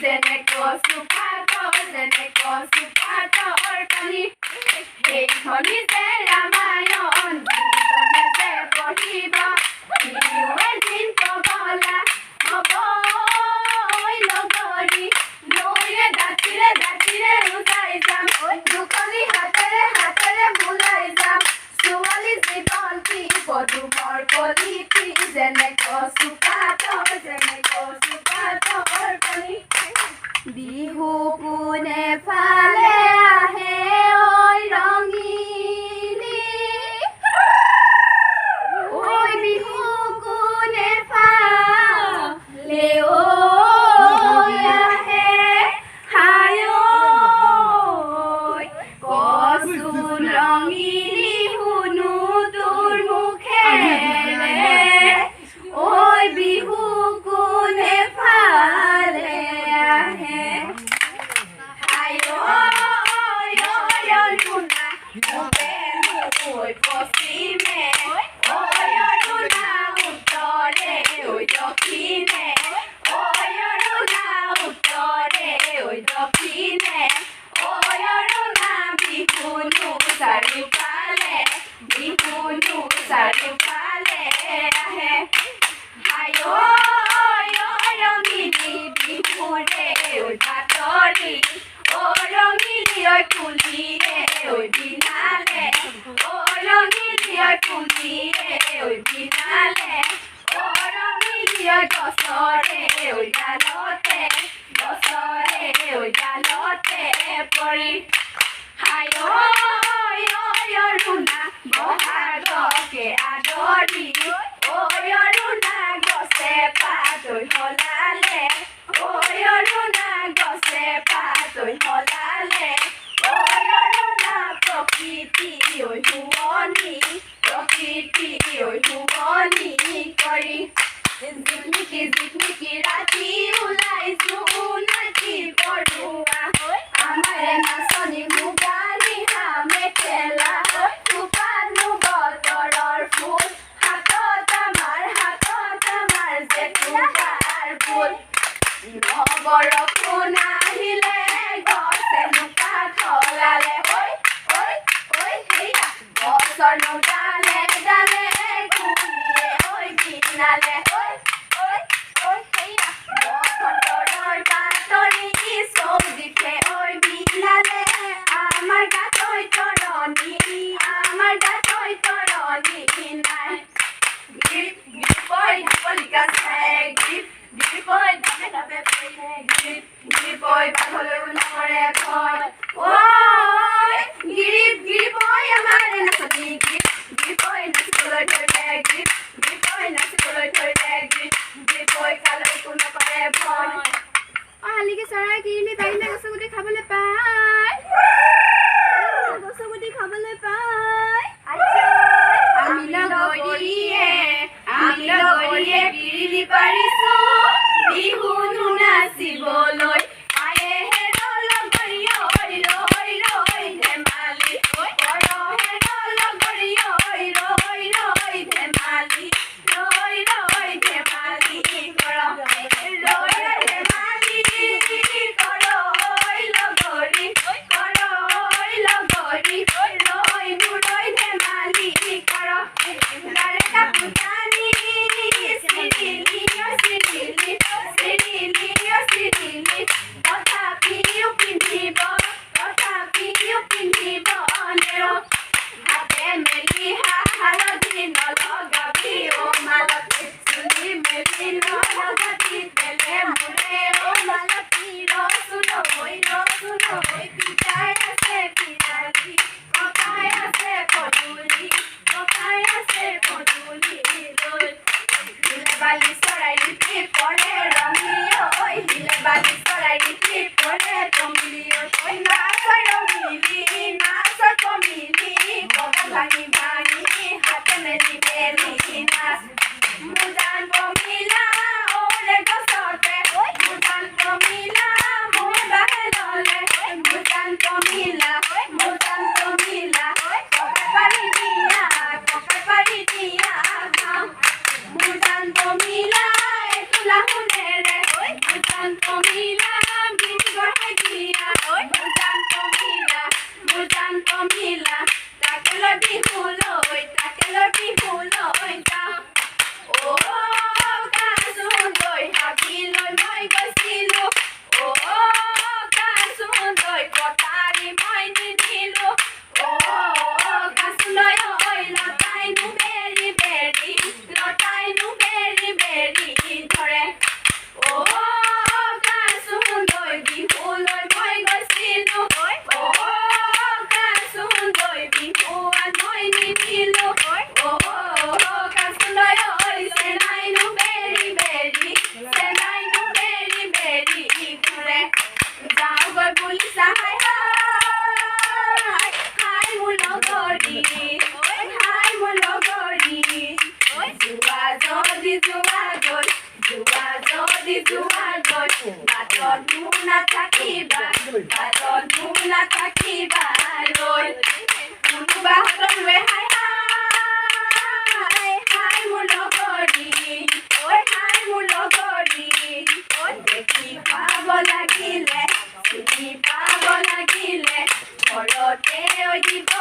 যেনে কচু পাতৰ পানী এইখনি যে ৰামায়ণ যিজনে যে পঢ়িব সিও এদিন পগলা হ'ব লগৰী নৈৰে দাঁতিৰে উজাই যাম দুখনি হাতেৰে বুলাই যাম ছোৱালী জীৱন কি পদুমৰ কলিটি যেনে কচু পাতৰ পানী বিহু কোনে ফালে আহে ঐ ৰঙিলী ঐ বিহু কোনে ফালে আহে হায় কচু ৰঙিলী শুনো তোৰ মুখেৰে ঐ বিহু কোনে ফালে আহে পশ্চিমে অৰুণা উত্তৰে দক্ষিণে অৰুণা উত্তৰে দক্ষিণে অৰুণা বিহুনো চাৰিওফালে আহে হায় ৰঙিলী বিহুৰে বাতৰি ৰঙিলী কুলিৰে বিনালে ৰঙিলী কুলিৰে বিনালে ৰঙিলী গছৰে ডালতে পৰি হায় অৰুণা বহাগকে আদৰি অৰুণা গছে পাতৈ সলালে অৰুণা গছে পাতৈ সলালে অৰুণা প্ৰকৃতি শুৱনি কৰি জিকমিকি ৰাতি ওলাইছো নাকি পৰুৱা আমাৰে নাচনী মুগানী মেখেলা থোপানো বতৰৰ ফুল হাতত আমাৰ যে থোপাৰ ফুল বৰষুণ আহিলে গছে নুকা থলালে গছৰ ডালে কুলিয়ে বিনালে বসন্তৰ বাতৰি চৌদিশে বিনালে আমাৰ গাতৈ তৰণি নাই গীৰিপৈ বাঘলৈও নকৰে ভয় গিৰিপৈ আমাৰ নাচনী গিৰিপৈ নাচিবলৈ ধৰিলে গিৰিপৈ কালৈকো নকৰে ভয় শালিকে চৰাই কিৰিলি পাৰিলে গছগুটি খাবলৈ পায় আমি লগৰীয়ে কিৰিলি পাৰিছো বিহুনো নাচিবলৈ ধেমালি পইচা হাই হাই হাই মোৰ লগৰী হাই মোৰ লগৰী যোৱা যদি যোৱা গৈ বাটত মোক নাথাকিবা লৈ কোনোবা হাতত লৈ হাই হাই মোৰ লগৰী হাই মোৰ লগৰী দেখি পাব লাগিলে চিনি পাব লাগিলে ঘৰতে দিব